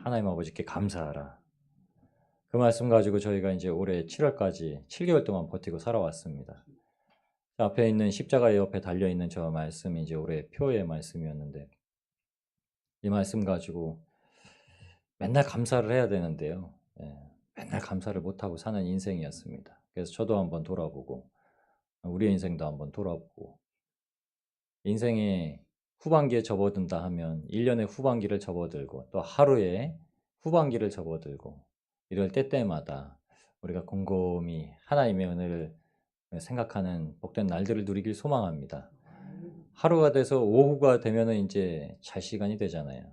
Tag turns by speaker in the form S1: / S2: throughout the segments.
S1: 하나님 아버지께 감사하라. 그 말씀 가지고 저희가 이제 올해 7월까지 7개월 동안 버티고 살아왔습니다. 앞에 있는 십자가 옆에 달려있는 저 말씀이 이제 올해 표의 말씀이었는데, 이 말씀 가지고 맨날 감사를 해야 되는데요. 맨날 감사를 못하고 사는 인생이었습니다. 그래서 저도 한번 돌아보고, 우리의 인생도 한번 돌아보고, 인생의 후반기에 접어든다 하면 1년의 후반기를 접어들고 또 하루에 후반기를 접어들고, 이럴 때때마다 우리가 곰곰이 하나님의 은혜를 생각하는 복된 날들을 누리길 소망합니다. 하루가 돼서 오후가 되면은 이제 잘 시간이 되잖아요.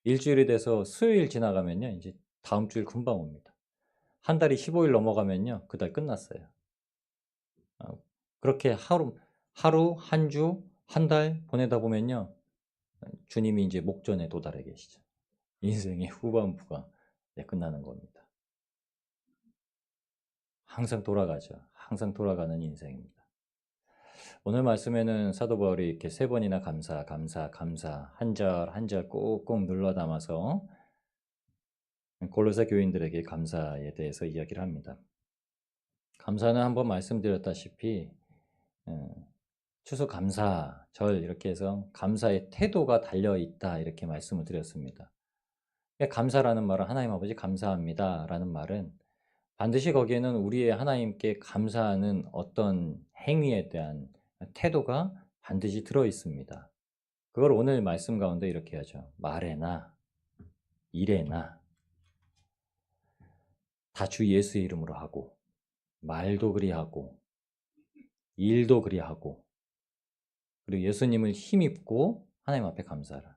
S1: 일주일이 돼서 수요일 지나가면요, 이제 다음 주일 금방 옵니다. 한 달이 15일 넘어가면요, 그 달 끝났어요. 그렇게 하루, 한 주, 한 달 보내다 보면요, 주님이 이제 목전에 도달해 계시죠. 인생의 후반부가 이제 끝나는 겁니다. 항상 돌아가죠. 항상 돌아가는 인생입니다. 오늘 말씀에는 사도 바울이 이렇게 3번이나 감사, 감사, 감사 한 절 한 절 꼭꼭 눌러 담아서 골로새 교인들에게 감사에 대해서 이야기를 합니다. 감사는 한번 말씀드렸다시피 추수감사절 이렇게 해서 감사의 태도가 달려있다 이렇게 말씀을 드렸습니다. 감사라는 말은 하나님 아버지 감사합니다 라는 말은 반드시 거기에는 우리의 하나님께 감사하는 어떤 행위에 대한 태도가 반드시 들어 있습니다. 그걸 오늘 말씀 가운데 이렇게 하죠. 말에나 일에나 다 주 예수의 이름으로 하고, 말도 그리하고 일도 그리하고, 그리고 예수님을 힘입고 하나님 앞에 감사하라.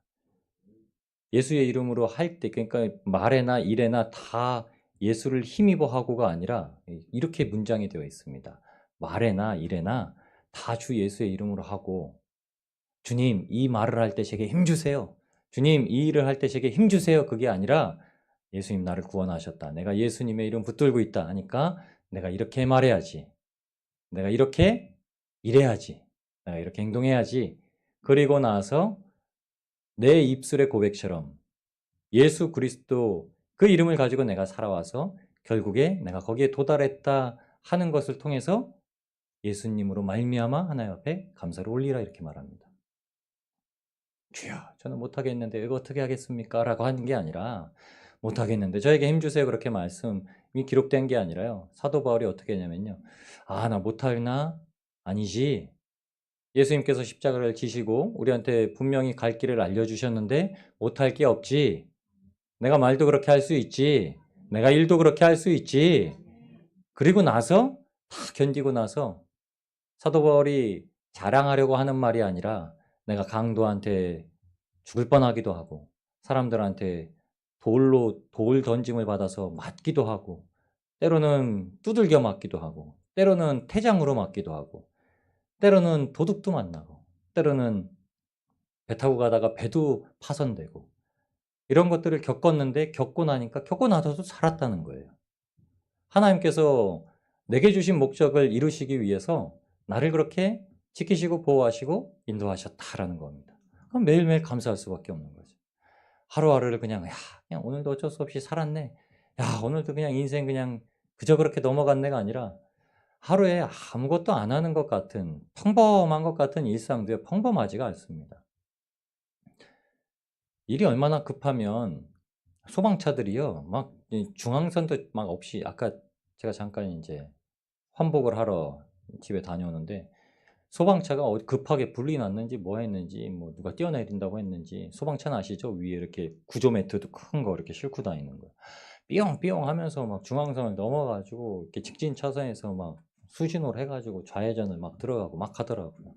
S1: 예수의 이름으로 할 때, 그러니까 말에나 일에나 다 예수를 힘입어 하고가 아니라 이렇게 문장이 되어 있습니다. 말에나 일에나 다 주 예수의 이름으로 하고, 주님 이 말을 할 때 제게 힘주세요. 주님 이 일을 할 때 제게 힘주세요. 그게 아니라 예수님 나를 구원하셨다. 내가 예수님의 이름 붙들고 있다 하니까 내가 이렇게 말해야지. 내가 이렇게 일해야지. 내가 이렇게 행동해야지. 그리고 나서 내 입술의 고백처럼 예수 그리스도 그 이름을 가지고 내가 살아와서 결국에 내가 거기에 도달했다 하는 것을 통해서 예수님으로 말미암아 하나님 앞에 감사를 올리라 이렇게 말합니다. 주여 저는 못하겠는데 이거 어떻게 하겠습니까? 라고 하는 게 아니라 못하겠는데 저에게 힘주세요 그렇게 말씀이 기록된 게 아니라요. 사도 바울이 어떻게 했냐면요. 나 못하나? 아니지. 예수님께서 십자가를 지시고 우리한테 분명히 갈 길을 알려주셨는데 못할 게 없지. 내가 말도 그렇게 할 수 있지. 내가 일도 그렇게 할 수 있지. 그리고 나서 다 견디고 나서 사도 바울이 자랑하려고 하는 말이 아니라 내가 강도한테 죽을 뻔하기도 하고 사람들한테 돌 던짐을 받아서 맞기도 하고 때로는 두들겨 맞기도 하고 때로는 태장으로 맞기도 하고 때로는 도둑도 만나고 때로는 배 타고 가다가 배도 파손되고 이런 것들을 겪었는데 겪고 나니까 겪고 나서도 살았다는 거예요. 하나님께서 내게 주신 목적을 이루시기 위해서 나를 그렇게 지키시고 보호하시고 인도하셨다라는 겁니다. 그럼 매일매일 감사할 수밖에 없는 거죠. 하루하루를 그냥 그냥 오늘도 어쩔 수 없이 살았네. 오늘도 그냥 인생 그냥 그저 그렇게 넘어갔네가 아니라 하루에 아무것도 안 하는 것 같은 평범한 것 같은 일상도 평범하지가 않습니다. 일이 얼마나 급하면 소방차들이요, 막 중앙선도 막 없이 아까 제가 잠깐 이제 환복을 하러 집에 다녀오는데 소방차가 급하게 불이 났는지 뭐 했는지 뭐 누가 뛰어내린다고 했는지 소방차는 아시죠? 위에 이렇게 구조 매트도 큰 거 이렇게 싣고 다니는 거 삐용삐용 하면서 막 중앙선을 넘어가지고 이렇게 직진 차선에서 막 수신호를 해가지고 좌회전을 막 들어가고 막 하더라고요.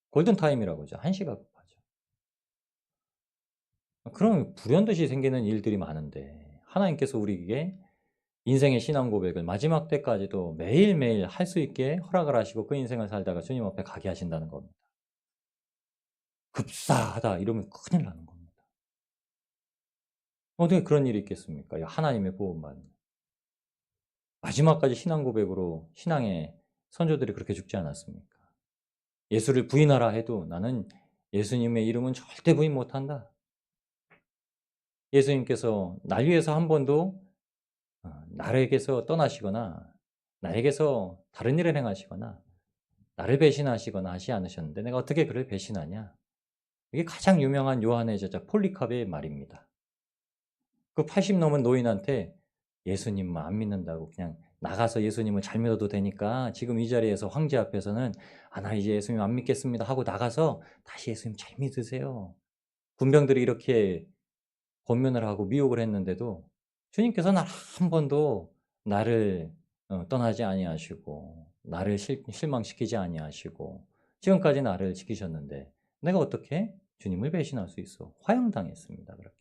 S1: 골든타임이라고 하죠. 1시가 급하죠. 그런 불현듯이 생기는 일들이 많은데 하나님께서 우리에게 인생의 신앙 고백을 마지막 때까지도 매일매일 할 수 있게 허락을 하시고 그 인생을 살다가 주님 앞에 가게 하신다는 겁니다. 급사하다 이러면 큰일 나는 겁니다. 어떻게 그런 일이 있겠습니까? 하나님의 보호만. 마지막까지 신앙 고백으로 신앙의 선조들이 그렇게 죽지 않았습니까? 예수를 부인하라 해도 나는 예수님의 이름은 절대 부인 못한다. 예수님께서 날 위해서 한 번도 나에게서 떠나시거나 나에게서 다른 일을 행하시거나 나를 배신하시거나 하지 않으셨는데 내가 어떻게 그를 배신하냐? 이게 가장 유명한 요한의 제자 폴리카베의 말입니다. 그 80 넘은 노인한테 예수님만 안 믿는다고 그냥 나가서 예수님을 잘 믿어도 되니까 지금 이 자리에서 황제 앞에서는 나 이제 예수님 안 믿겠습니다 하고 나가서 다시 예수님 잘 믿으세요. 군병들이 이렇게 권면을 하고 미혹을 했는데도 주님께서 날 한 번도 나를 떠나지 아니하시고 나를 실망시키지 아니하시고 지금까지 나를 지키셨는데 내가 어떻게 주님을 배신할 수 있어? 화형당했습니다. 그렇게.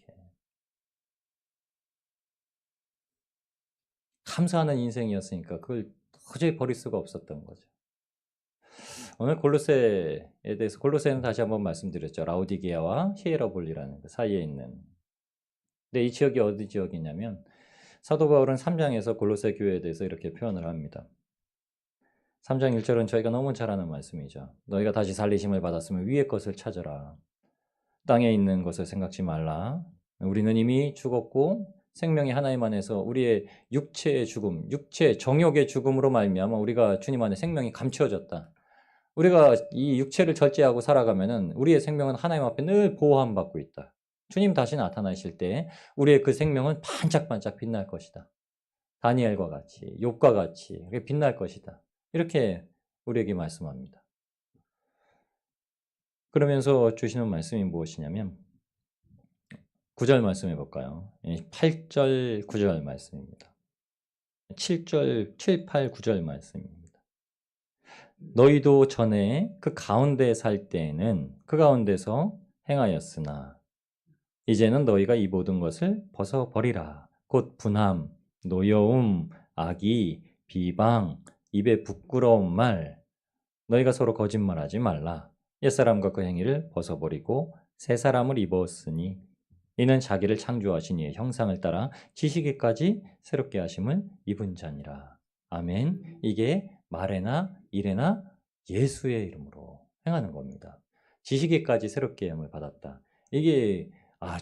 S1: 감사하는 인생이었으니까 그걸 도저히 버릴 수가 없었던 거죠. 오늘 골로새에 대해서 골로새는 다시 한번 말씀드렸죠. 라오디게아와 히에라볼리라는 그 사이에 있는. 근데 이 지역이 어디 지역이냐면 사도 바울은 3장에서 골로새 교회에 대해서 이렇게 표현을 합니다. 3장 1절은 저희가 너무 잘 아는 말씀이죠. 너희가 다시 살리심을 받았으면 위의 것을 찾아라. 땅에 있는 것을 생각지 말라. 우리는 이미 죽었고 생명이 하나님 안에서 우리의 육체의 죽음, 육체 정욕의 죽음으로 말미암아 우리가 주님 안에 생명이 감추어졌다. 우리가 이 육체를 절제하고 살아가면은 우리의 생명은 하나님 앞에 늘 보호함 받고 있다. 주님 다시 나타나실 때 우리의 그 생명은 반짝반짝 빛날 것이다. 다니엘과 같이, 욥과 같이 빛날 것이다. 이렇게 우리에게 말씀합니다. 그러면서 주시는 말씀이 무엇이냐면 9절 말씀 해볼까요? 8절, 9절 말씀입니다. 7절, 7, 8, 9절 말씀입니다. 너희도 전에 그 가운데 살 때에는 그 가운데서 행하였으나 이제는 너희가 이 모든 것을 벗어버리라. 곧 분함, 노여움, 악의, 비방, 입에 부끄러운 말, 너희가 서로 거짓말하지 말라. 옛사람과 그 행위를 벗어버리고 새 사람을 입었으니 이는 자기를 창조하신 이의 형상을 따라 지시기까지 새롭게 하심을 입은 자니라. 아멘. 이게 말에나 일에나 예수의 이름으로 행하는 겁니다. 지시기까지 새롭게 함을 받았다. 이게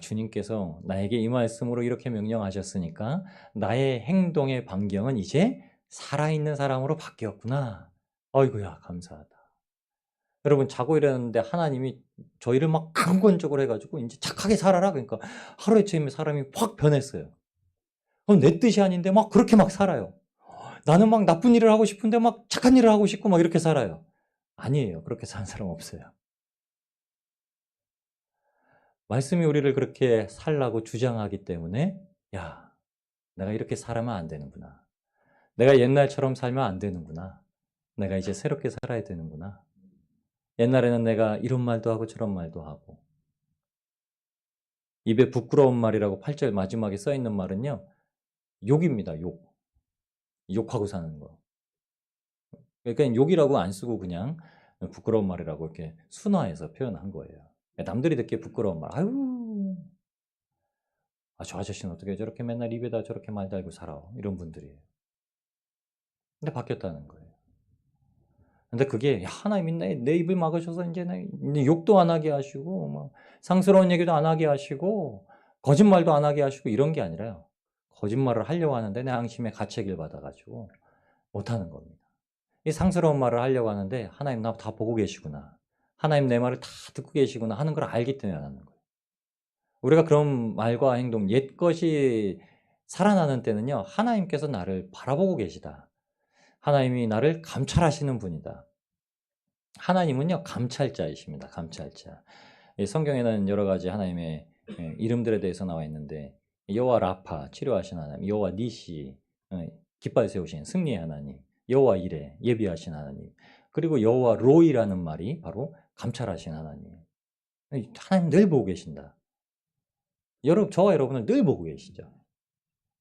S1: 주님께서 나에게 이 말씀으로 이렇게 명령하셨으니까 나의 행동의 반경은 이제 살아있는 사람으로 바뀌었구나. 어이구야 감사하다. 여러분 자고 일어났는데 하나님이 저희를 막 강권적으로 해가지고 이제 착하게 살아라. 그러니까 하루에 처음에 사람이 확 변했어요. 내 뜻이 아닌데 막 그렇게 막 살아요. 나는 막 나쁜 일을 하고 싶은데 막 착한 일을 하고 싶고 막 이렇게 살아요. 아니에요. 그렇게 사는 사람 없어요. 말씀이 우리를 그렇게 살라고 주장하기 때문에 야, 내가 이렇게 살아면 안 되는구나. 내가 옛날처럼 살면 안 되는구나. 내가 이제 새롭게 살아야 되는구나. 옛날에는 내가 이런 말도 하고 저런 말도 하고 입에 부끄러운 말이라고 8절 마지막에 써있는 말은요. 욕입니다. 욕. 욕하고 사는 거. 그러니까 욕이라고 안 쓰고 그냥 부끄러운 말이라고 이렇게 순화해서 표현한 거예요. 남들이 듣기에 부끄러운 말. 아유, 저 아저씨는 어떻게 저렇게 맨날 입에다 저렇게 말 달고 살아. 이런 분들이에요. 근데 바뀌었다는 거예요. 근데 그게 하나님이 내 입을 막으셔서 이제 욕도 안 하게 하시고 막 상스러운 얘기도 안 하게 하시고 거짓말도 안 하게 하시고 이런 게 아니라요. 거짓말을 하려고 하는데 내 양심의 가책을 받아가지고 못하는 겁니다. 이 상스러운 말을 하려고 하는데 하나님 나 다 보고 계시구나. 하나님 내 말을 다 듣고 계시구나 하는 걸 알기 때문에 안 하는 거예요. 우리가 그런 말과 행동, 옛것이 살아나는 때는요. 하나님께서 나를 바라보고 계시다. 하나님이 나를 감찰하시는 분이다. 하나님은요. 감찰자이십니다. 감찰자. 성경에는 여러 가지 하나님의 이름들에 대해서 나와 있는데 여호와 라파, 치료하신 하나님, 여호와 니시, 깃발 세우신 승리의 하나님, 여호와 이레, 예비하신 하나님, 그리고 여호와 로이라는 말이 바로 감찰하신 하나님. 하나님 늘 보고 계신다. 저와 여러분을 늘 보고 계시죠.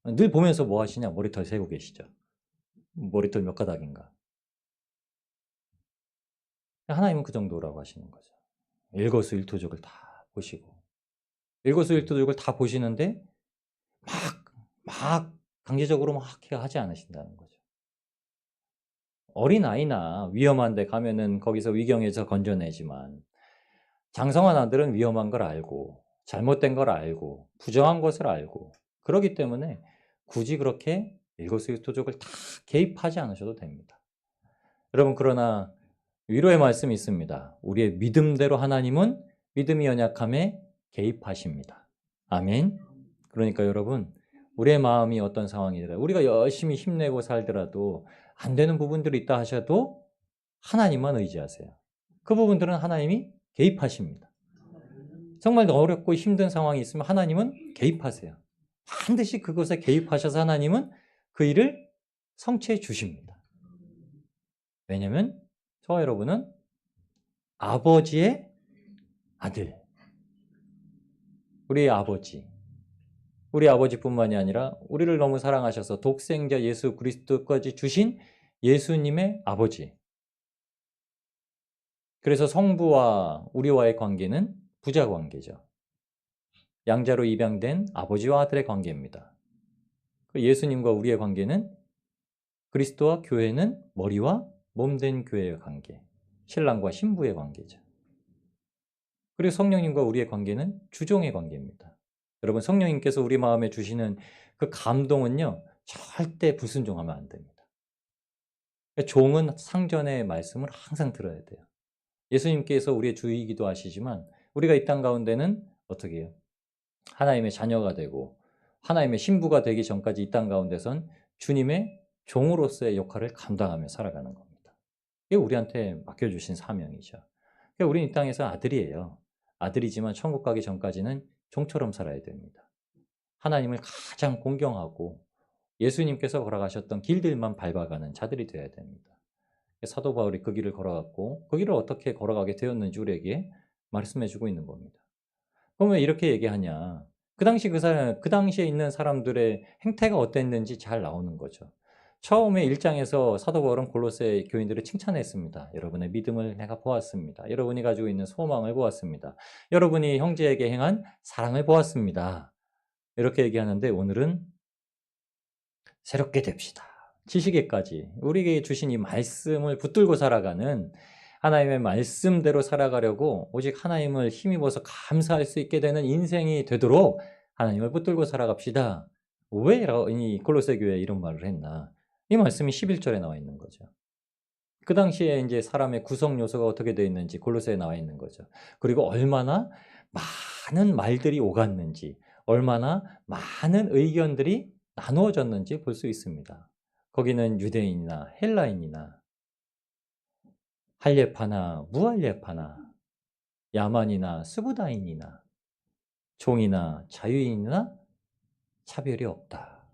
S1: 늘 보면서 뭐 하시냐? 머리털 세고 계시죠. 머리털 몇 가닥인가. 하나님은 그 정도라고 하시는 거죠. 일거수일투족을 다 보시고 일거수일투족을 다 보시는데 막 강제적으로 막 하지 않으신다는 거죠. 어린아이나 위험한 데 가면은 거기서 위경에서 건져내지만 장성한 아들은 위험한 걸 알고 잘못된 걸 알고 부정한 것을 알고 그렇기 때문에 굳이 그렇게 일거수일투족을 다 개입하지 않으셔도 됩니다. 여러분 그러나 위로의 말씀이 있습니다. 우리의 믿음대로 하나님은 믿음이 연약함에 개입하십니다. 아멘. 그러니까 여러분 우리의 마음이 어떤 상황이더라 우리가 열심히 힘내고 살더라도 안 되는 부분들이 있다 하셔도 하나님만 의지하세요. 그 부분들은 하나님이 개입하십니다. 정말 어렵고 힘든 상황이 있으면 하나님은 개입하세요. 반드시 그것에 개입하셔서 하나님은 그 일을 성취해 주십니다. 왜냐하면 저와 여러분은 아버지의 아들, 우리의 아버지, 우리 아버지뿐만이 아니라 우리를 너무 사랑하셔서 독생자 예수 그리스도까지 주신 예수님의 아버지. 그래서 성부와 우리와의 관계는 부자 관계죠. 양자로 입양된 아버지와 아들의 관계입니다. 예수님과 우리의 관계는 그리스도와 교회는 머리와 몸된 교회의 관계, 신랑과 신부의 관계죠. 그리고 성령님과 우리의 관계는 주종의 관계입니다. 여러분 성령님께서 우리 마음에 주시는 그 감동은요 절대 불순종하면 안 됩니다. 종은 상전의 말씀을 항상 들어야 돼요. 예수님께서 우리의 주이기도 하시지만 우리가 이 땅 가운데는 어떻게 해요? 하나님의 자녀가 되고 하나님의 신부가 되기 전까지 이 땅 가운데선 주님의 종으로서의 역할을 감당하며 살아가는 겁니다. 이게 우리한테 맡겨주신 사명이죠. 그러니까 우리는 이 땅에서 아들이에요. 아들이지만 천국 가기 전까지는 종처럼 살아야 됩니다. 하나님을 가장 공경하고 예수님께서 걸어가셨던 길들만 밟아가는 자들이 되어야 됩니다. 사도 바울이 그 길을 걸어갔고 그 길을 어떻게 걸어가게 되었는지 우리에게 말씀해주고 있는 겁니다. 그러면 이렇게 얘기하냐? 그 당시에 있는 사람들의 행태가 어땠는지 잘 나오는 거죠. 처음에 1장에서 사도 바울은 골로새 교인들을 칭찬했습니다. 여러분의 믿음을 내가 보았습니다. 여러분이 가지고 있는 소망을 보았습니다. 여러분이 형제에게 행한 사랑을 보았습니다. 이렇게 얘기하는데 오늘은 새롭게 됩시다. 지식에까지 우리에게 주신 이 말씀을 붙들고 살아가는 하나님의 말씀대로 살아가려고 오직 하나님을 힘입어서 감사할 수 있게 되는 인생이 되도록 하나님을 붙들고 살아갑시다. 왜 이 골로새 교회에 이런 말을 했나? 이 말씀이 11절에 나와 있는 거죠. 그 당시에 이제 사람의 구성 요소가 어떻게 되어 있는지 골로새에 나와 있는 거죠. 그리고 얼마나 많은 말들이 오갔는지, 얼마나 많은 의견들이 나누어졌는지 볼 수 있습니다. 거기는 유대인이나 헬라인이나 할례파나 무할례파나 야만이나 스부다인이나 종이나 자유인이나 차별이 없다.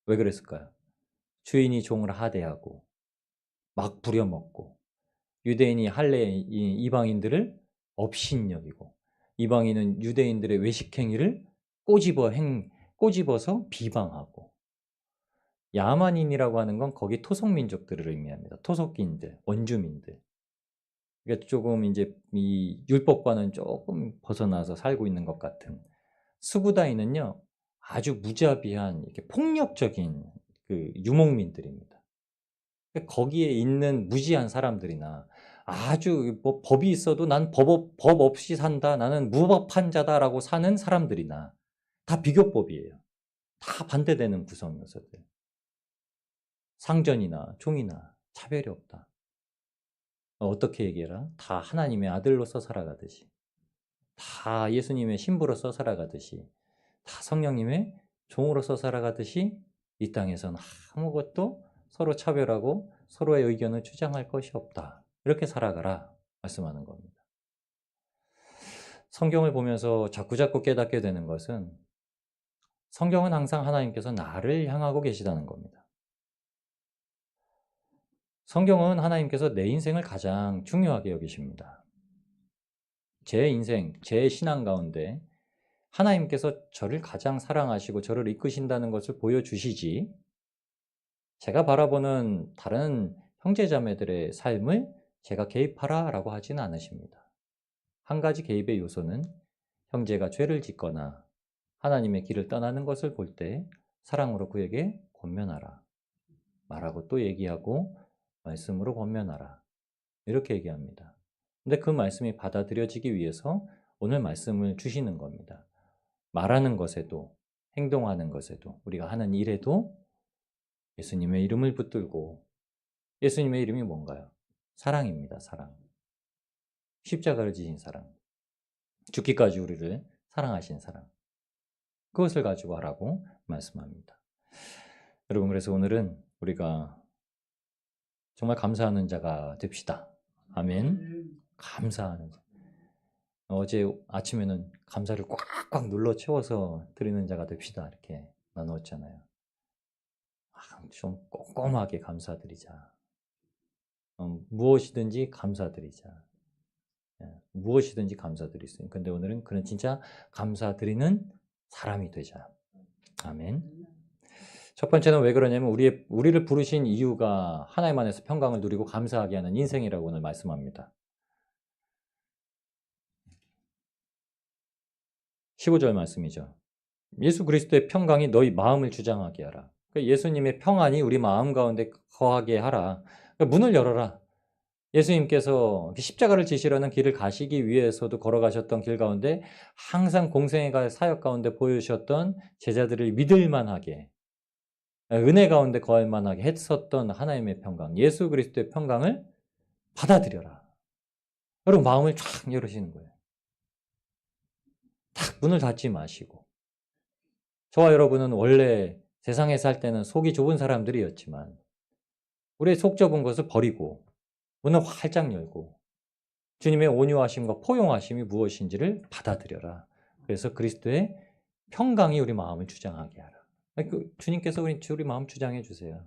S1: 왜 그랬을까요? 주인이 종을 하대하고 막 부려먹고 유대인이 할례 이방인들을 업신여기고 이방인은 유대인들의 외식 행위를 꼬집어서 비방하고 야만인이라고 하는 건 거기 토속민족들을 의미합니다. 토속인들, 원주민들. 그러니까 조금 이제 이 율법과는 조금 벗어나서 살고 있는 것 같은 수구다인은요 아주 무자비한 이렇게 폭력적인 그 유목민들입니다. 그러니까 거기에 있는 무지한 사람들이나 아주 뭐 법이 있어도 난 법 없이 산다. 나는 무법한 자다라고 사는 사람들이나 다 비교법이에요. 다 반대되는 구성 요소들. 상전이나 종이나 차별이 없다. 어떻게 얘기해라? 다 하나님의 아들로서 살아가듯이, 다 예수님의 신부로서 살아가듯이, 다 성령님의 종으로서 살아가듯이 이 땅에서는 아무것도 서로 차별하고 서로의 의견을 주장할 것이 없다. 이렇게 살아가라 말씀하는 겁니다. 성경을 보면서 자꾸자꾸 깨닫게 되는 것은 성경은 항상 하나님께서 나를 향하고 계시다는 겁니다. 성경은 하나님께서 내 인생을 가장 중요하게 여기십니다. 제 인생, 제 신앙 가운데 하나님께서 저를 가장 사랑하시고 저를 이끄신다는 것을 보여주시지 제가 바라보는 다른 형제자매들의 삶을 제가 개입하라 라고 하지는 않으십니다. 한 가지 개입의 요소는 형제가 죄를 짓거나 하나님의 길을 떠나는 것을 볼 때 사랑으로 그에게 권면하라 말하고 또 얘기하고 말씀으로 권면하라 이렇게 얘기합니다. 근데 그 말씀이 받아들여지기 위해서 오늘 말씀을 주시는 겁니다. 말하는 것에도 행동하는 것에도 우리가 하는 일에도 예수님의 이름을 붙들고 예수님의 이름이 뭔가요? 사랑입니다. 사랑. 십자가를 지신 사랑. 죽기까지 우리를 사랑하신 사랑. 그것을 가지고 하라고 말씀합니다. 여러분 그래서 오늘은 우리가 정말 감사하는 자가 됩시다. 아멘. 감사하는 자. 어제 아침에는 감사를 꽉꽉 눌러 채워서 드리는 자가 됩시다. 이렇게 나눴잖아요. 좀 꼼꼼하게 감사드리자. 무엇이든지 감사드리자. 무엇이든지 감사드릴 수 있는. 근데 오늘은 그런 진짜 감사드리는 사람이 되자. 아멘. 첫 번째는 왜 그러냐면 우리를 부르신 이유가 하나님 안에서 평강을 누리고 감사하게 하는 인생이라고 오늘 말씀합니다. 15절 말씀이죠. 예수 그리스도의 평강이 너희 마음을 주장하게 하라. 예수님의 평안이 우리 마음 가운데 거하게 하라. 문을 열어라. 예수님께서 십자가를 지시려는 길을 가시기 위해서도 걸어가셨던 길 가운데 항상 공생애가 사역 가운데 보여주셨던 제자들을 믿을 만하게 은혜 가운데 거할 만하게 했었던 하나님의 평강, 예수 그리스도의 평강을 받아들여라. 여러분 마음을 쫙 열으시는 거예요. 딱 문을 닫지 마시고. 저와 여러분은 원래 세상에 살 때는 속이 좁은 사람들이었지만 우리의 속 좁은 것을 버리고 문을 활짝 열고 주님의 온유하심과 포용하심이 무엇인지를 받아들여라. 그래서 그리스도의 평강이 우리 마음을 주장하게 하라. 주님께서 우리 마음 주장해 주세요.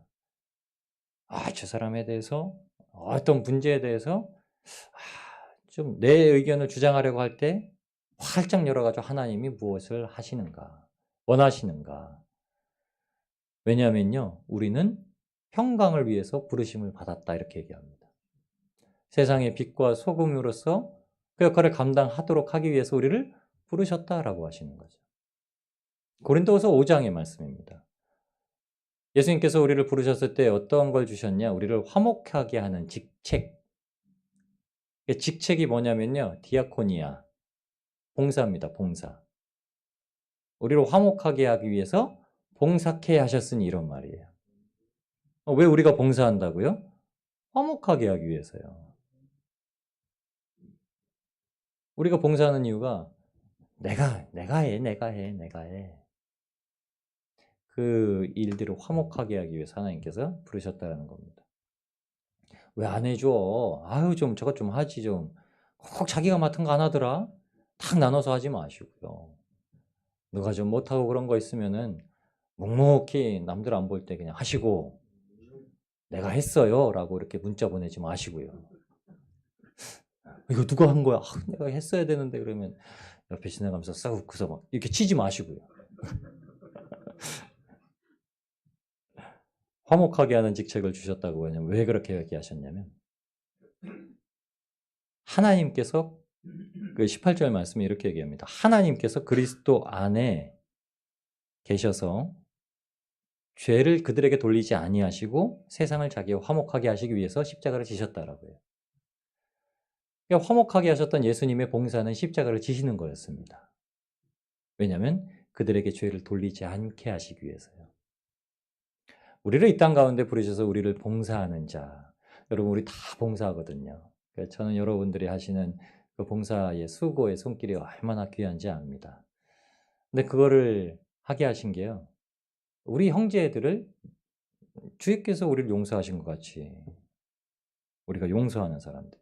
S1: 저 사람에 대해서 어떤 문제에 대해서 좀 내 의견을 주장하려고 할 때 활짝 열어가지고 하나님이 무엇을 하시는가, 원하시는가. 왜냐하면요, 우리는 평강을 위해서 부르심을 받았다 이렇게 얘기합니다. 세상의 빛과 소금으로서 그 역할을 감당하도록 하기 위해서 우리를 부르셨다라고 하시는 거죠. 고린도후서 5장의 말씀입니다. 예수님께서 우리를 부르셨을 때 어떤 걸 주셨냐? 우리를 화목하게 하는 직책. 직책이 뭐냐면요, 디아코니아, 봉사입니다. 봉사. 우리를 화목하게 하기 위해서 봉사케 하셨으니 이런 말이에요. 왜 우리가 봉사한다고요? 화목하게 하기 위해서요. 우리가 봉사하는 이유가 내가 해. 그 일들을 화목하게 하기 위해서 하나님께서 부르셨다는 겁니다. 왜 안 해줘? 좀 저것 좀 하지 좀. 꼭 자기가 맡은 거 안 하더라? 탁 나눠서 하지 마시고요. 누가 좀 못하고 그런 거 있으면은 묵묵히 남들 안 볼 때 그냥 하시고 내가 했어요 라고 이렇게 문자 보내지 마시고요. 이거 누가 한 거야? 내가 했어야 되는데 그러면 옆에 지나가면서 싹 웃고서 막 이렇게 치지 마시고요. 화목하게 하는 직책을 주셨다고 하냐면 왜 그렇게 얘기하셨냐면 하나님께서 그 18절 말씀에 이렇게 얘기합니다. 하나님께서 그리스도 안에 계셔서 죄를 그들에게 돌리지 아니하시고 세상을 자기와 화목하게 하시기 위해서 십자가를 지셨다라고 해요. 그러니까 화목하게 하셨던 예수님의 봉사는 십자가를 지시는 거였습니다. 왜냐하면 그들에게 죄를 돌리지 않게 하시기 위해서요. 우리를 이 땅 가운데 부르셔서 우리를 봉사하는 자. 여러분 우리 다 봉사하거든요. 그러니까 저는 여러분들이 하시는 그 봉사의 수고의 손길이 얼마나 귀한지 압니다. 근데 그거를 하게 하신 게요. 우리 형제들을 주님께서 우리를 용서하신 것 같이 우리가 용서하는 사람들.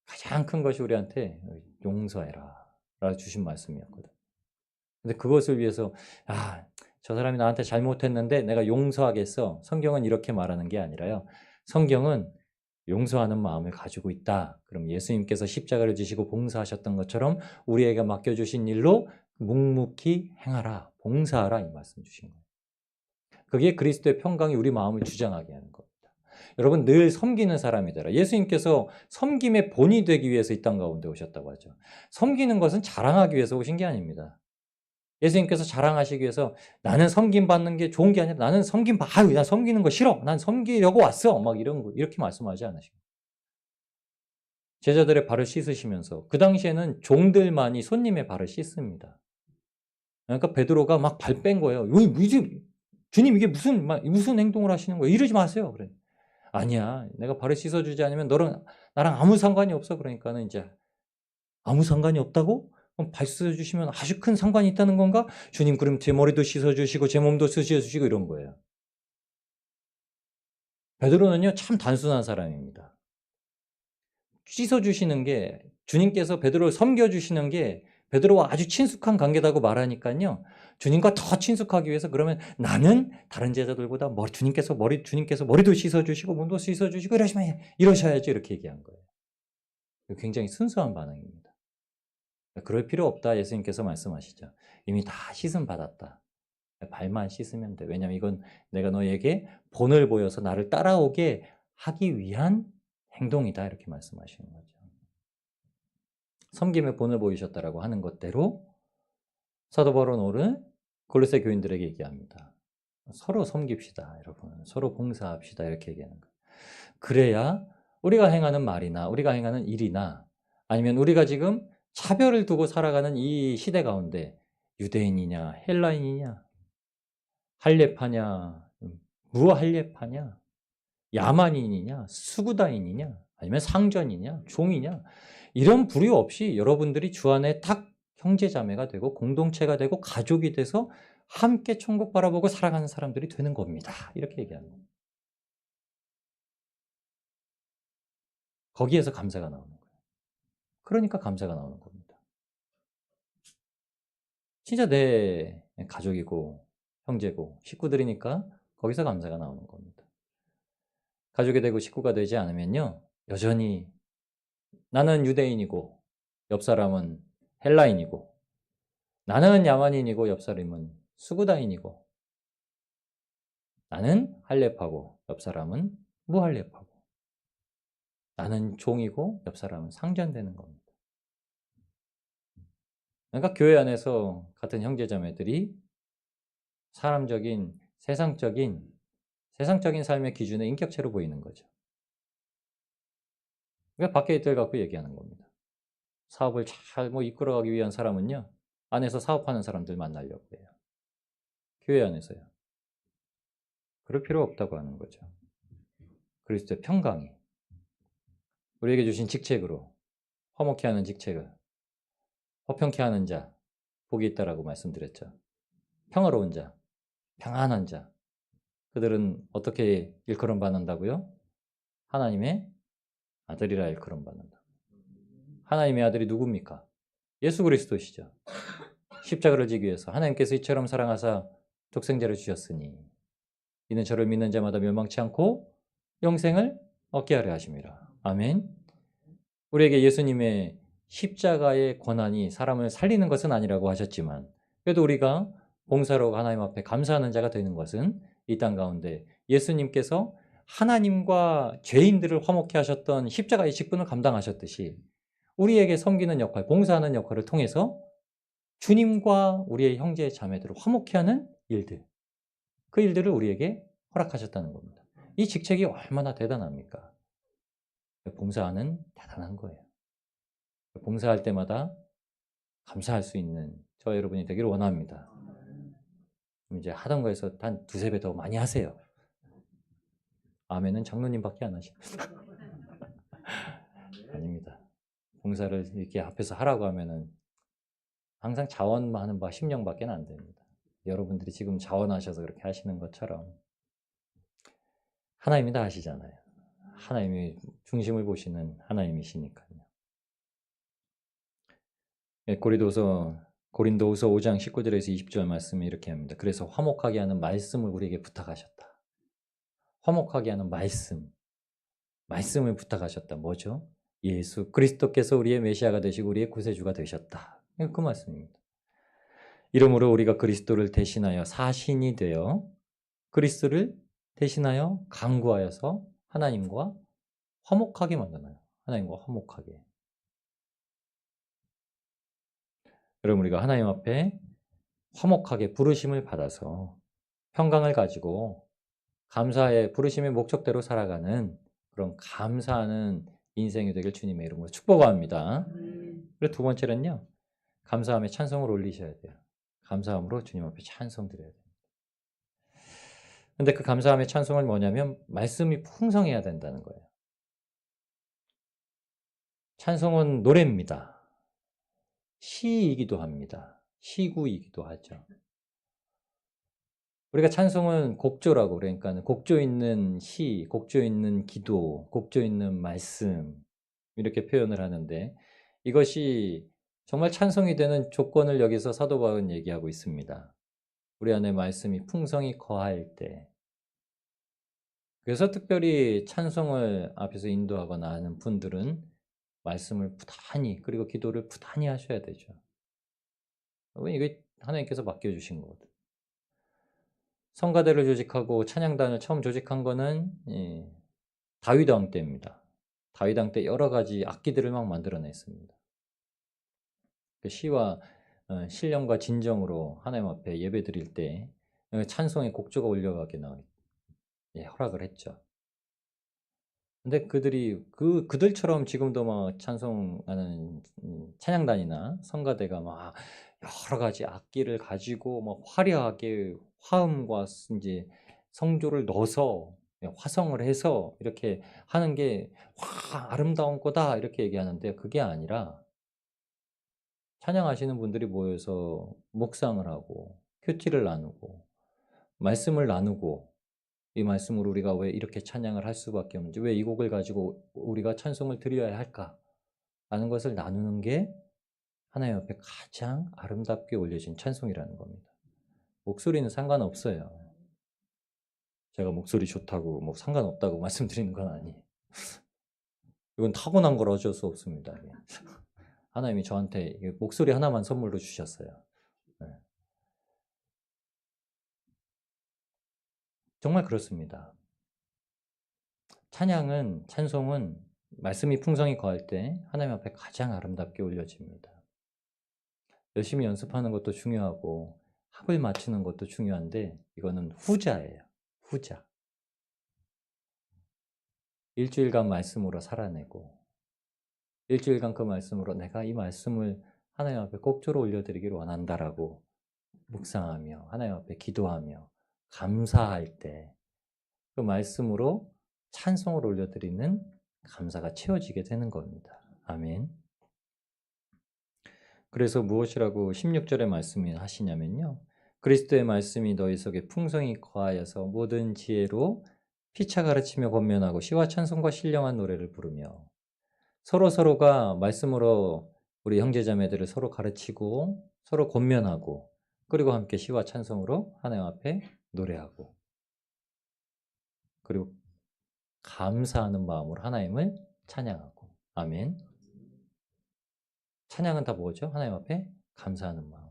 S1: 가장 큰 것이 우리한테 용서해라 라고 주신 말씀이었거든. 근데 그것을 위해서 저 사람이 나한테 잘못했는데 내가 용서하겠어. 성경은 이렇게 말하는 게 아니라요. 성경은 용서하는 마음을 가지고 있다. 그럼 예수님께서 십자가를 지시고 봉사하셨던 것처럼 우리에게 맡겨주신 일로 묵묵히 행하라. 봉사하라 이 말씀 주신 거예요. 그게 그리스도의 평강이 우리 마음을 주장하게 하는 겁니다. 여러분 늘 섬기는 사람이 되라. 예수님께서 섬김의 본이 되기 위해서 이 땅 가운데 오셨다고 하죠. 섬기는 것은 자랑하기 위해서 오신 게 아닙니다. 예수님께서 자랑하시기 위해서 나는 섬김받는 게 좋은 게 아니라 나는 난 섬기는 거 싫어. 난 섬기려고 왔어. 막 이런 거 이렇게 말씀하지 않으시고 제자들의 발을 씻으시면서 그 당시에는 종들만이 손님의 발을 씻습니다. 그러니까 베드로가 막 발 뺀 거예요. 이제 주님 이게 무슨 행동을 하시는 거예요? 이러지 마세요. 그래. 아니야. 내가 발을 씻어주지 않으면 너랑 나랑 아무 상관이 없어. 그러니까는 이제 아무 상관이 없다고? 그럼 발 씻어주시면 아주 큰 상관이 있다는 건가? 주님 그럼 제 머리도 씻어주시고 제 몸도 씻어주시고 이런 거예요. 베드로는요 참 단순한 사람입니다. 씻어주시는 게 주님께서 베드로를 섬겨주시는 게 베드로와 아주 친숙한 관계다고 말하니까요. 주님과 더 친숙하기 위해서 그러면 나는 다른 제자들보다 주님께서 머리도 씻어주시고 몸도 씻어주시고 이러셔야지 이렇게 얘기한 거예요. 굉장히 순수한 반응입니다. 그럴 필요 없다 예수님께서 말씀하시죠. 이미 다 씻음 받았다. 발만 씻으면 돼. 왜냐하면 이건 내가 너에게 본을 보여서 나를 따라오게 하기 위한 행동이다 이렇게 말씀하시는 거죠. 섬김의 본을 보이셨다라고 하는 것대로 사도 바울은 골로새 교인들에게 얘기합니다. 서로 섬깁시다 여러분. 서로 봉사합시다 이렇게 얘기하는 거예요. 그래야 우리가 행하는 말이나 우리가 행하는 일이나 아니면 우리가 지금 차별을 두고 살아가는 이 시대 가운데 유대인이냐 헬라인이냐 할례파냐 무할례파냐 야만인이냐 수구다인이냐 아니면 상전이냐 종이냐 이런 부류 없이 여러분들이 주 안에 딱 형제자매가 되고 공동체가 되고 가족이 돼서 함께 천국 바라보고 살아가는 사람들이 되는 겁니다. 이렇게 얘기하는 겁니다. 거기에서 감사가 나오는 거예요. 그러니까 감사가 나오는 겁니다. 진짜 내 가족이고 형제고 식구들이니까 거기서 감사가 나오는 겁니다. 가족이 되고 식구가 되지 않으면요. 여전히 나는 유대인이고 옆 사람은 헬라인이고 나는 야만인이고 옆 사람은 수구다인이고 나는 할례파고 옆 사람은 무할례파고 나는 종이고 옆 사람은 상전되는 겁니다. 그러니까 교회 안에서 같은 형제자매들이 사람적인 세상적인 삶의 기준의 인격체로 보이는 거죠. 그러니까 밖에 있들 갖고 얘기하는 겁니다. 사업을 잘 이끌어가기 위한 사람은요. 안에서 사업하는 사람들 만나려고 해요. 교회 안에서요. 그럴 필요 없다고 하는 거죠. 그리스도의 평강이 우리에게 주신 직책으로 화목케 하는 직책을 화평케 하는 자 복이 있다라고 말씀드렸죠. 평화로운 자, 평안한 자 그들은 어떻게 일컬음 받는다고요? 하나님의 아들이라 일컬음 받는다. 하나님의 아들이 누굽니까? 예수 그리스도시죠. 십자가를 지기 위해서 하나님께서 이처럼 사랑하사 독생자를 주셨으니 이는 저를 믿는 자마다 멸망치 않고 영생을 얻게 하려 하심이라. 아멘. 우리에게 예수님의 십자가의 권한이 사람을 살리는 것은 아니라고 하셨지만 그래도 우리가 봉사로 하나님 앞에 감사하는 자가 되는 것은 이 땅 가운데 예수님께서 하나님과 죄인들을 화목케 하셨던 십자가의 직분을 감당하셨듯이 우리에게 섬기는 역할, 봉사하는 역할을 통해서 주님과 우리의 형제 자매들을 화목케 하는 일들, 그 일들을 우리에게 허락하셨다는 겁니다. 이 직책이 얼마나 대단합니까? 봉사하는 대단한 거예요. 봉사할 때마다 감사할 수 있는 저 여러분이 되기를 원합니다. 이제 하던 거에서 한 두세 배 더 많이 하세요. 아멘은 장로님밖에 안 하십니다. 아닙니다. 봉사를 이렇게 앞에서 하라고 하면은 항상 자원하는 바 10명밖에 안 됩니다. 여러분들이 지금 자원하셔서 그렇게 하시는 것처럼 하나님이 다 하시잖아요. 하나님이 중심을 보시는 하나님이시니까요. 고린도후서 5장 19절에서 20절 말씀이 이렇게 합니다. 그래서 화목하게 하는 말씀을 우리에게 부탁하셨다. 화목하게 하는 말씀을 부탁하셨다. 뭐죠? 예수 그리스도께서 우리의 메시아가 되시고 우리의 구세주가 되셨다. 그 말씀입니다. 이러므로 우리가 그리스도를 대신하여 사신이 되어 그리스도를 대신하여 간구하여서 하나님과 화목하게 만드나요? 하나님과 화목하게. 여러분 우리가 하나님 앞에 화목하게 부르심을 받아서 평강을 가지고 감사의 부르심의 목적대로 살아가는 그런 감사하는 인생이 되길 주님의 이름으로 축복합니다. 그리고 두 번째는요. 감사함에 찬송을 올리셔야 돼요. 감사함으로 주님 앞에 찬송 드려야 돼요. 근데 그 감사함의 찬송은 뭐냐면 말씀이 풍성해야 된다는 거예요. 찬송은 노래입니다. 시이기도 합니다. 시구이기도 하죠. 우리가 찬송은 곡조라고 그러니까 곡조 있는 시, 곡조 있는 기도, 곡조 있는 말씀 이렇게 표현을 하는데 이것이 정말 찬송이 되는 조건을 여기서 사도 바울은 얘기하고 있습니다. 우리 안에 말씀이 풍성히 거할 때. 그래서 특별히 찬송을 앞에서 인도하거나 하는 분들은 말씀을 부단히 그리고 기도를 부단히 하셔야 되죠. 왜냐면 이게 하나님께서 맡겨주신 거거든. 성가대를 조직하고 찬양단을 처음 조직한 거는 다윗 왕 때입니다. 다윗 왕 때 여러 가지 악기들을 막 만들어냈습니다. 그 시와 신령과 진정으로 하나님 앞에 예배 드릴 때 찬송의 곡조가 올려가게 허락을 했죠. 근데 그들처럼 지금도 막 찬송하는 찬양단이나 성가대가 막 여러 가지 악기를 가지고 막 화려하게 화음과 이제 성조를 넣어서 화성을 해서 이렇게 하는 게 와, 아름다운 거다 이렇게 얘기하는데 그게 아니라 찬양하시는 분들이 모여서 묵상을 하고 큐티를 나누고 말씀을 나누고 이 말씀으로 우리가 왜 이렇게 찬양을 할 수밖에 없는지 왜 이 곡을 가지고 우리가 찬송을 드려야 할까 라는 것을 나누는 게 하나님 앞에 가장 아름답게 올려진 찬송이라는 겁니다. 목소리는 상관없어요. 제가 목소리 좋다고 뭐 상관없다고 말씀드리는 건 아니에요. 이건 타고난 걸 어쩔 수 없습니다. 하나님이 저한테 목소리 하나만 선물로 주셨어요. 네. 정말 그렇습니다. 찬송은 말씀이 풍성히 거할 때 하나님 앞에 가장 아름답게 올려집니다. 열심히 연습하는 것도 중요하고 합을 맞추는 것도 중요한데 이거는 후자예요. 후자. 일주일간 말씀으로 살아내고 일주일간 그 말씀으로 내가 이 말씀을 하나님 앞에 꼭조로 올려드리기를 원한다라고 묵상하며 하나님 앞에 기도하며 감사할 때 그 말씀으로 찬송을 올려드리는 감사가 채워지게 되는 겁니다. 아멘. 그래서 무엇이라고 16절의 말씀이 하시냐면요. 그리스도의 말씀이 너희 속에 풍성히 거하여서 모든 지혜로 피차 가르치며 권면하고 시와 찬송과 신령한 노래를 부르며 서로가 말씀으로 우리 형제자매들을 서로 가르치고 서로 권면하고 그리고 함께 시와 찬송으로 하나님 앞에 노래하고 그리고 감사하는 마음으로 하나님을 찬양하고 아멘. 찬양은 다 뭐죠? 하나님 앞에 감사하는 마음.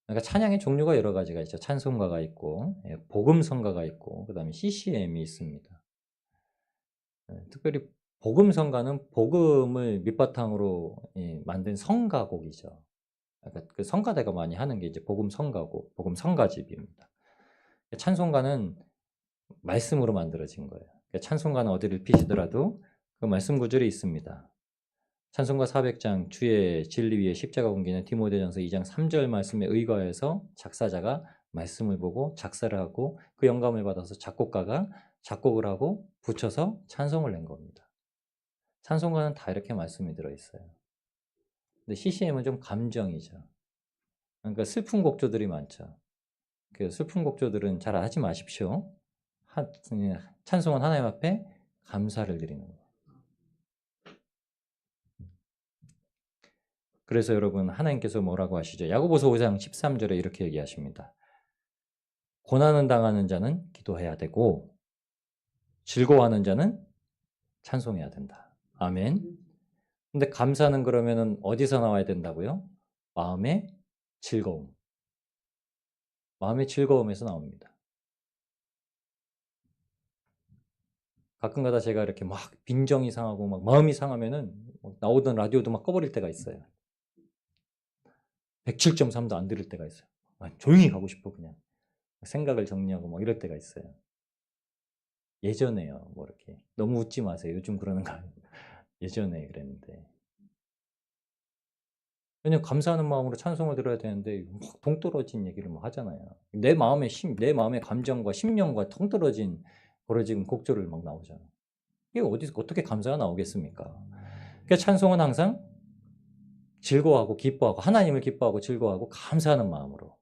S1: 그러니까 찬양의 종류가 여러 가지가 있죠. 찬송가가 있고 복음성가가 있고 그다음에 CCM이 있습니다. 특별히 복음성가는 복음을 밑바탕으로 만든 성가곡이죠. 그러니까 그 성가대가 많이 하는 게 이제 복음성가곡, 복음성가집입니다. 찬송가는 말씀으로 만들어진 거예요. 그러니까 찬송가는 어디를 피시더라도 그 말씀 구절이 있습니다. 찬송가 400장 주의 진리 위에 십자가 옮기는 디모데전서 2장 3절 말씀에 의거해서 작사자가 말씀을 보고 작사를 하고 그 영감을 받아서 작곡가가 작곡을 하고 붙여서 찬송을 낸 겁니다. 찬송가는 다 이렇게 말씀이 들어있어요. 근데 CCM은 좀 감정이죠. 그러니까 슬픈 곡조들이 많죠. 그 슬픈 곡조들은 잘 하지 마십시오. 찬송은 하나님 앞에 감사를 드리는 거예요. 그래서 여러분 하나님께서 뭐라고 하시죠? 야고보서 5장 13절에 이렇게 얘기하십니다. 고난을 당하는 자는 기도해야 되고 즐거워하는 자는 찬송해야 된다. 아멘. 근데 감사는 그러면은 어디서 나와야 된다고요? 마음의 즐거움. 마음의 즐거움에서 나옵니다. 가끔가다 제가 이렇게 막 빈정이 상하고 막 마음이 상하면은 나오던 라디오도 막 꺼버릴 때가 있어요. 107.3도 안 들을 때가 있어요. 조용히 가고 싶어 그냥. 생각을 정리하고 막 이럴 때가 있어요. 예전에요. 뭐 이렇게 너무 웃지 마세요. 요즘 그러는 거 아니에요. 예전에 그랬는데. 왜냐면 감사하는 마음으로 찬송을 드려야 되는데 막 동떨어진 얘기를 막 하잖아요. 내 마음의 감정과 심령과 동떨어진 거로 지금 곡조를 막 나오잖아요. 이게 어디서 어떻게 감사가 나오겠습니까? 그러니까 찬송은 항상 즐거워하고 기뻐하고 하나님을 기뻐하고 즐거워하고 감사하는 마음으로.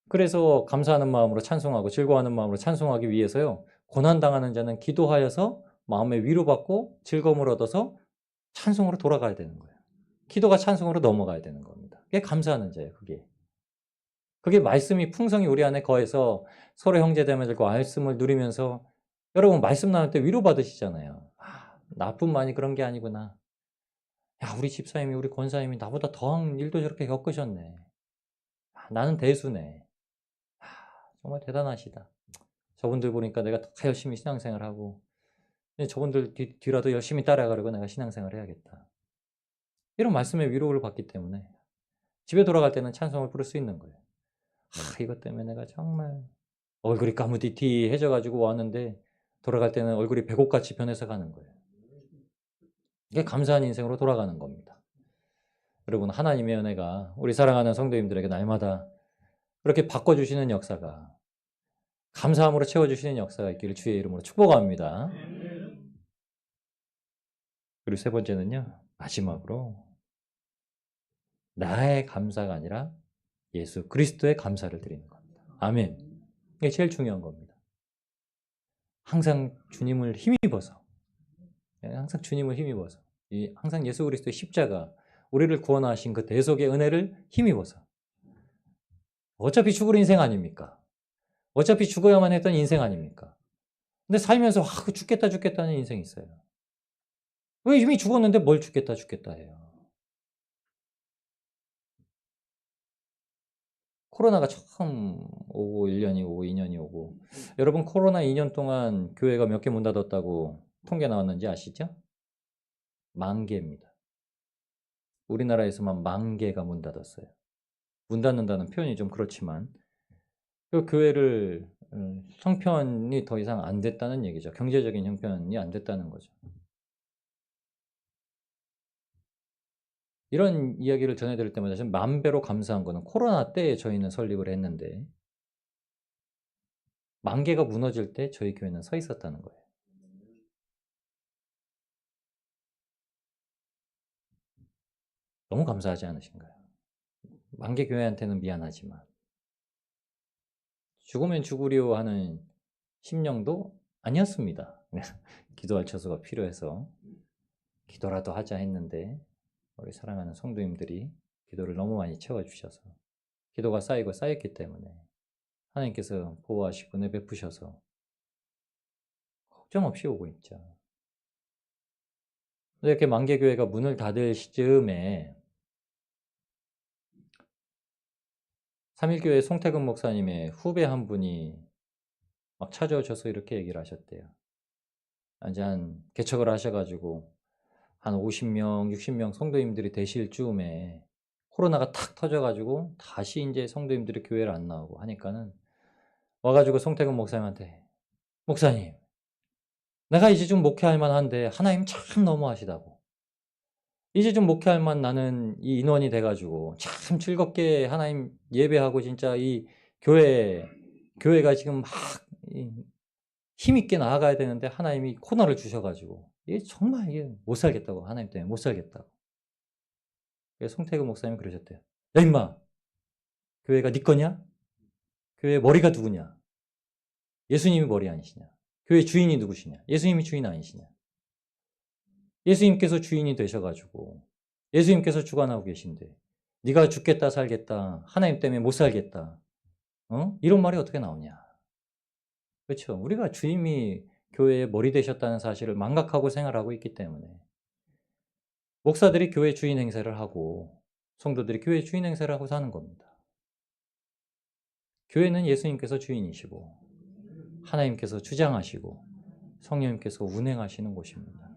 S1: 그래서 감사하는 마음으로 찬송하고 즐거워하는 마음으로 찬송하기 위해서요. 고난당하는 자는 기도하여서 마음에 위로받고 즐거움을 얻어서 찬송으로 돌아가야 되는 거예요. 기도가 찬송으로 넘어가야 되는 겁니다. 그게 감사하는 자예요. 그게 말씀이 풍성히 우리 안에 거해서 서로 형제자매들과 말씀을 누리면서 여러분 말씀 나눌 때 위로받으시잖아요. 아, 나뿐만이 그런 게 아니구나. 야, 우리 집사님이 우리 권사님이 나보다 더한 일도 저렇게 겪으셨네. 아, 나는 대수네. 아, 정말 대단하시다. 저분들 보니까 내가 더 열심히 신앙생활하고 저분들 뒤라도 열심히 따라가려고 내가 신앙생활 해야겠다. 이런 말씀의 위로를 받기 때문에 집에 돌아갈 때는 찬송을 부를 수 있는 거예요. 아, 이것 때문에 내가 정말 얼굴이 까무디티해져가지고 왔는데 돌아갈 때는 얼굴이 백옥같이 변해서 가는 거예요. 이게 감사한 인생으로 돌아가는 겁니다. 여러분, 하나님의 은혜가 우리 사랑하는 성도님들에게 날마다 그렇게 바꿔주시는 역사가, 감사함으로 채워주시는 역사가 있기를 주의 이름으로 축복합니다. 그리고 세 번째는요, 마지막으로 나의 감사가 아니라 예수 그리스도의 감사를 드리는 겁니다. 아멘. 이게 제일 중요한 겁니다. 항상 주님을 힘입어서, 항상 예수 그리스도의 십자가, 우리를 구원하신 그 대속의 은혜를 힘입어서. 어차피 죽을 인생 아닙니까? 어차피 죽어야만 했던 인생 아닙니까? 근데 살면서 죽겠다는 인생이 있어요. 왜 이미 죽었는데 뭘 죽겠다 해요? 코로나가 처음 오고 1년이 오고 2년이 오고, 여러분 코로나 2년 동안 교회가 몇 개 문 닫았다고 통계 나왔는지 아시죠? 10,000개입니다. 우리나라에서만 10,000개가 문 닫았어요. 문 닫는다는 표현이 좀 그렇지만 그 교회를 형편이 더 이상 안 됐다는 얘기죠. 경제적인 형편이 안 됐다는 거죠. 이런 이야기를 전해드릴 때마다 좀 만배로 감사한 거는 코로나 때 저희는 설립을 했는데 10,000개가 무너질 때 저희 교회는 서 있었다는 거예요. 너무 감사하지 않으신가요? 10,000개 교회한테는 미안하지만 죽으면 죽으려 하는 심령도 아니었습니다. 기도할 처소가 필요해서 기도라도 하자 했는데 우리 사랑하는 성도님들이 기도를 너무 많이 채워주셔서 기도가 쌓였기 때문에 하나님께서 보호하시고 은혜 베푸셔서 걱정 없이 오고 있죠. 이렇게 10,000개 교회가 문을 닫을 시점에 3.1교회 송태근 목사님의 후배 한 분이 막 찾아오셔서 이렇게 얘기를 하셨대요. 이제 개척을 하셔가지고 한 50명, 60명 성도님들이 되실 즈음에 코로나가 탁 터져가지고 다시 이제 성도님들이 교회를 안 나오고 하니까는 와가지고 송태근 목사님한테, 목사님, 내가 이제 좀 목회할 만한데 하나님 참 너무하시다고. 이제 좀 목회할 만 나는 이 인원이 돼가지고 참 즐겁게 하나님 예배하고 진짜 이 교회가 지금 막 힘있게 나아가야 되는데 하나님이 코너를 주셔가지고 이게 정말 이게 못 살겠다고, 하나님 때문에 못 살겠다고. 그래서 송태근 목사님이 그러셨대요. 야 임마, 교회가 네 거냐? 교회 머리가 누구냐? 예수님이 머리 아니시냐? 교회 주인이 누구시냐? 예수님이 주인 아니시냐? 예수님께서 주인이 되셔가지고 예수님께서 주관하고 계신데 네가 죽겠다 살겠다 하나님 때문에 못 살겠다, 이런 말이 어떻게 나오냐? 그렇죠. 우리가 주님이 교회의 머리 되셨다는 사실을 망각하고 생활하고 있기 때문에 목사들이 교회 주인 행세를 하고 성도들이 교회 주인 행세를 하고 사는 겁니다. 교회는 예수님께서 주인이시고 하나님께서 주장하시고 성령님께서 운행하시는 곳입니다.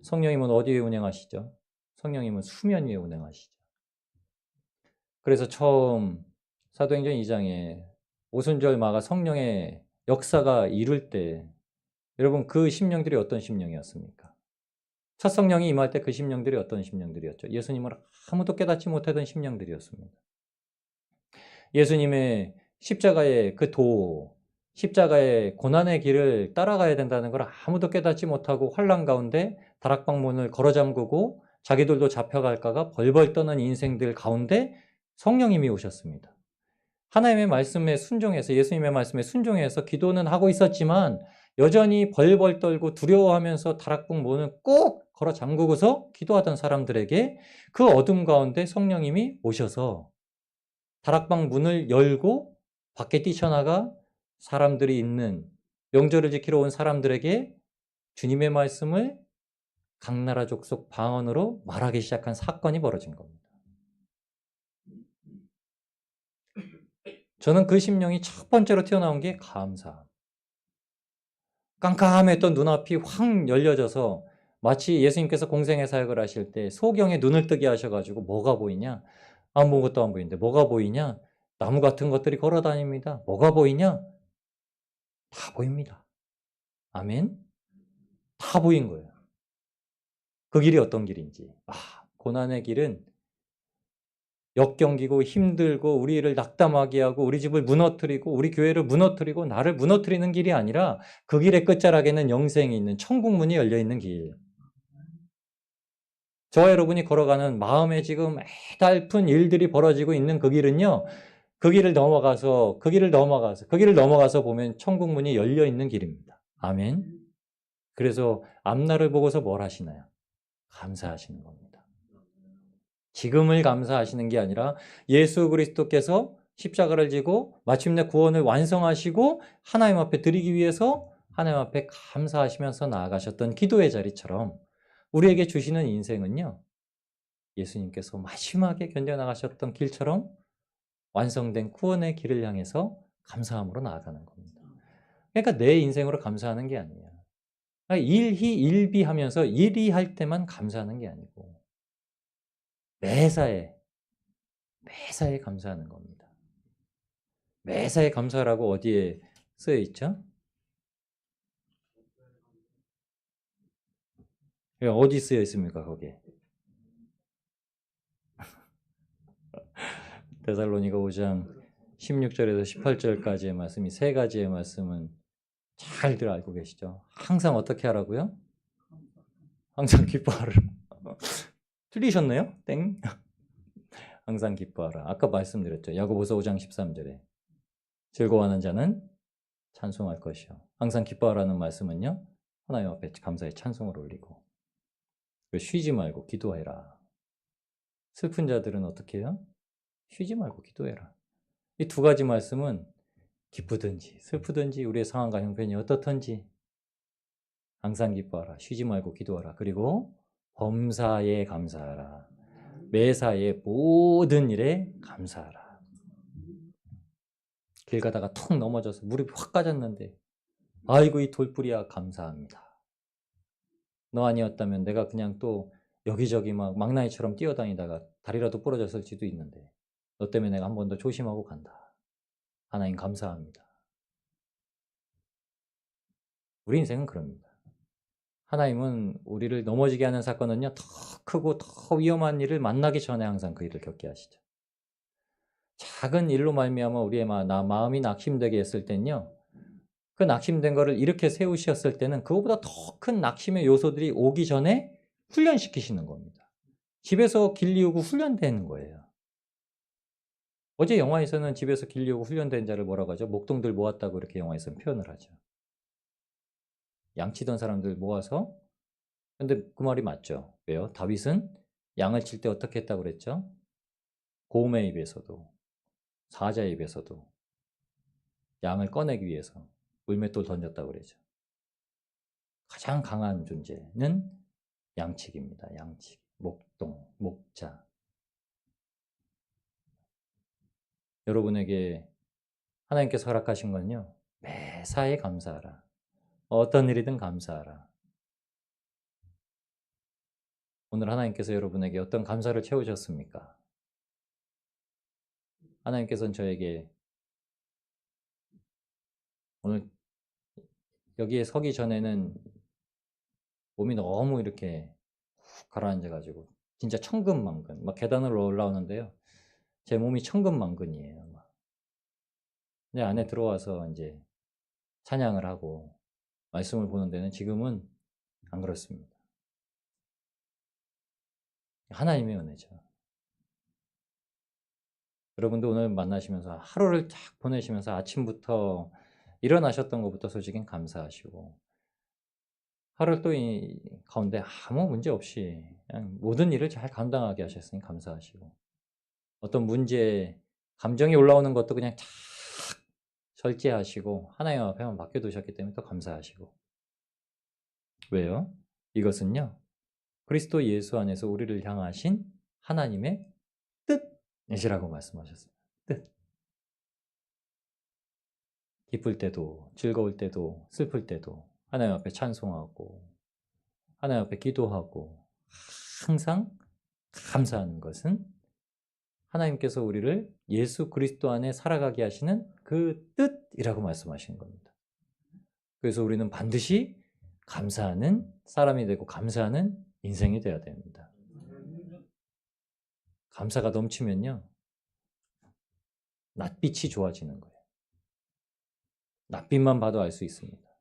S1: 성령님은 어디에 운행하시죠? 성령님은 수면 위에 운행하시죠. 그래서 처음 사도행전 2장에 오순절 마가 성령의 역사가 이룰 때 여러분 그 심령들이 어떤 심령이었습니까? 첫 성령이 임할 때 그 심령들이 어떤 심령들이었죠? 예수님을 아무도 깨닫지 못하던 심령들이었습니다. 예수님의 십자가의 그 십자가의 고난의 길을 따라가야 된다는 걸 아무도 깨닫지 못하고 환란 가운데 다락방문을 걸어 잠그고 자기들도 잡혀갈까가 벌벌 떠는 인생들 가운데 성령님이 오셨습니다. 하나님의 말씀에 순종해서 예수님의 말씀에 순종해서 기도는 하고 있었지만 여전히 벌벌 떨고 두려워하면서 다락방 문을 꼭 걸어 잠그고서 기도하던 사람들에게 그 어둠 가운데 성령님이 오셔서 다락방 문을 열고 밖에 뛰쳐나가 사람들이 있는 명절을 지키러 온 사람들에게 주님의 말씀을 각 나라 족속 방언으로 말하기 시작한 사건이 벌어진 겁니다. 저는 그 심령이 첫 번째로 튀어나온 게 감사. 깜깜했던 눈앞이 확 열려져서 마치 예수님께서 공생의 사역을 하실 때 소경의 눈을 뜨게 하셔가지고 뭐가 보이냐? 아무것도 안 보이는데 뭐가 보이냐? 나무 같은 것들이 걸어 다닙니다. 뭐가 보이냐? 다 보입니다. 아멘? 다 보인 거예요. 그 길이 어떤 길인지. 고난의 길은 역경기고 힘들고 우리를 낙담하게 하고 우리 집을 무너뜨리고 우리 교회를 무너뜨리고 나를 무너뜨리는 길이 아니라 그 길의 끝자락에는 영생이 있는 천국 문이 열려 있는 길. 저와 여러분이 걸어가는 마음에 지금 애달픈 일들이 벌어지고 있는 그 길은요. 그 길을 넘어가서 보면 천국 문이 열려 있는 길입니다. 아멘. 그래서 앞날을 보고서 뭘 하시나요? 감사하시는 겁니다. 지금을 감사하시는 게 아니라 예수 그리스도께서 십자가를 지고 마침내 구원을 완성하시고 하나님 앞에 드리기 위해서 하나님 앞에 감사하시면서 나아가셨던 기도의 자리처럼 우리에게 주시는 인생은요. 예수님께서 마지막에 견뎌나가셨던 길처럼 완성된 구원의 길을 향해서 감사함으로 나아가는 겁니다. 그러니까 내 인생으로 감사하는 게 아니에요. 일희일비하면서 일이 할 때만 감사하는 게 아니고 매사에 감사하는 겁니다. 매사에 감사라고 어디에 쓰여 있죠? 어디 쓰여 있습니까, 거기에? 데살로니가 5장 16절에서 18절까지의 말씀, 이 세 가지의 말씀은 잘들 알고 계시죠? 항상 어떻게 하라고요? 항상 기뻐하라. 틀리셨네요? 땡. 항상 기뻐하라. 아까 말씀드렸죠. 야고보서 5장 13절에 즐거워하는 자는 찬송할 것이요. 항상 기뻐하라는 말씀은요. 하나님 앞에 감사의 찬송을 올리고 쉬지 말고 기도해라. 슬픈 자들은 어떻게 해요? 쉬지 말고 기도해라. 이 두 가지 말씀은 기쁘든지 슬프든지 우리의 상황과 형편이 어떻든지 항상 기뻐하라. 쉬지 말고 기도하라. 그리고 범사에 감사하라. 매사에 모든 일에 감사하라. 길 가다가 툭 넘어져서 무릎이 확 까졌는데 아이고 이 돌뿌리야 감사합니다. 너 아니었다면 내가 그냥 또 여기저기 막 망나니처럼 뛰어다니다가 다리라도 부러졌을지도 있는데 너 때문에 내가 한 번 더 조심하고 간다. 하나님 감사합니다. 우리 인생은 그럽니다. 하나님은 우리를 넘어지게 하는 사건은요 더 크고 더 위험한 일을 만나기 전에 항상 그 일을 겪게 하시죠. 작은 일로 말미암아 우리의 마음이 낙심되게 했을 땐요 그 낙심된 거를 이렇게 세우셨을 때는 그거보다 더 큰 낙심의 요소들이 오기 전에 훈련시키시는 겁니다. 집에서 길리우고 훈련되는 거예요. 어제 영화에서는 집에서 길리우고 훈련된 자를 뭐라고 하죠? 목동들 모았다고 이렇게 영화에서는 표현을 하죠. 양치던 사람들 모아서. 근데 그 말이 맞죠. 왜요? 다윗은 양을 칠 때 어떻게 했다고 그랬죠? 고음의 입에서도 사자의 입에서도 양을 꺼내기 위해서 물맷돌 던졌다고 그러죠. 가장 강한 존재는 양치기입니다. 양치기. 목동, 목자. 여러분에게 하나님께서 허락하신 건요. 매사에 감사하라. 어떤 일이든 감사하라. 오늘 하나님께서 여러분에게 어떤 감사를 채우셨습니까? 하나님께서는 저에게 오늘 여기에 서기 전에는 몸이 너무 이렇게 훅 가라앉아가지고 진짜 천근만근 막 계단을 올라오는데요. 제 몸이 천근만근이에요. 근데 안에 들어와서 이제 찬양을 하고 말씀을 보는 데는 지금은 안 그렇습니다. 하나님의 은혜죠. 여러분도 오늘 만나시면서 하루를 쫙 보내시면서 아침부터 일어나셨던 것부터 솔직히 감사하시고 하루를 또 이 가운데 아무 문제 없이 그냥 모든 일을 잘 감당하게 하셨으니 감사하시고 어떤 문제, 감정이 올라오는 것도 그냥 탁 절제하시고 하나님 앞에만 맡겨두셨기 때문에 또 감사하시고 왜요? 이것은요 그리스도 예수 안에서 우리를 향하신 하나님의 뜻이라고 말씀하셨습니다. 뜻. 기쁠 때도 즐거울 때도 슬플 때도 하나님 앞에 찬송하고 하나님 앞에 기도하고 항상 감사하는 것은 하나님께서 우리를 예수 그리스도 안에 살아가게 하시는 그 뜻이라고 말씀하시는 겁니다. 그래서 우리는 반드시 감사하는 사람이 되고 감사하는 인생이 되어야 됩니다. 감사가 넘치면요 낯빛이 좋아지는 거예요. 낯빛만 봐도 알 수 있습니다.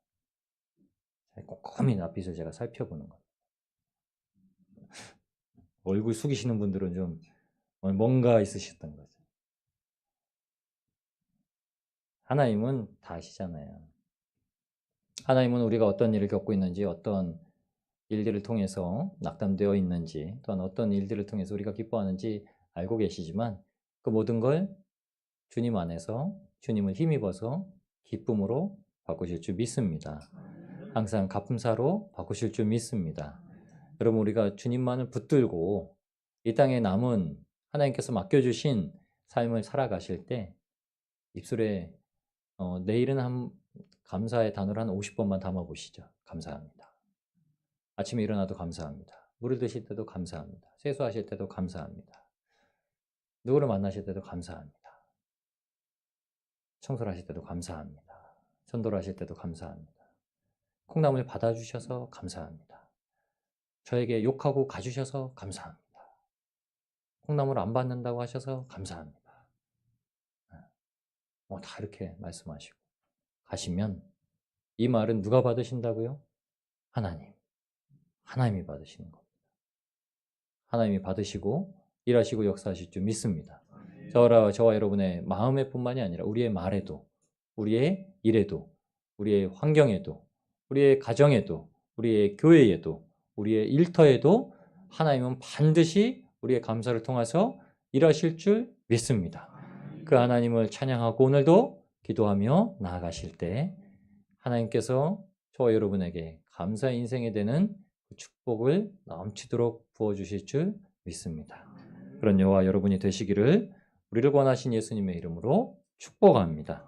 S1: 꼼꼼히 낯빛을 제가 살펴보는 거예요. 얼굴 숙이시는 분들은 좀 뭔가 있으셨던 거죠. 하나님은 다 아시잖아요. 하나님은 우리가 어떤 일을 겪고 있는지, 어떤 일들을 통해서 낙담되어 있는지, 또한 어떤 일들을 통해서 우리가 기뻐하는지 알고 계시지만 그 모든 걸 주님 안에서 주님을 힘입어서 기쁨으로 바꾸실 줄 믿습니다. 항상 갚음사로 바꾸실 줄 믿습니다. 여러분 우리가 주님만을 붙들고 이 땅에 남은 하나님께서 맡겨주신 삶을 살아가실 때 입술에 내일은 한 감사의 단어를 한 50번만 담아보시죠. 감사합니다. 아침에 일어나도 감사합니다. 물을 드실 때도 감사합니다. 세수하실 때도 감사합니다. 누구를 만나실 때도 감사합니다. 청소를 하실 때도 감사합니다. 전도를 하실 때도 감사합니다. 콩나물 받아주셔서 감사합니다. 저에게 욕하고 가주셔서 감사합니다. 콩나물 안 받는다고 하셔서 감사합니다. 다 이렇게 말씀하시고 가시면 이 말은 누가 받으신다고요? 하나님. 하나님이 받으시는 겁니다. 하나님이 받으시고 일하시고 역사하실 줄 믿습니다. 저와 여러분의 마음에 뿐만이 아니라 우리의 말에도 우리의 일에도 우리의 환경에도 우리의 가정에도 우리의 교회에도 우리의 일터에도 하나님은 반드시 우리의 감사를 통해서 일하실 줄 믿습니다. 그 하나님을 찬양하고 오늘도 기도하며 나아가실 때 하나님께서 저와 여러분에게 감사의 인생이 되는 축복을 넘치도록 부어주실 줄 믿습니다. 그런 저와 여러분이 되시기를 우리를 원하신 예수님의 이름으로 축복합니다.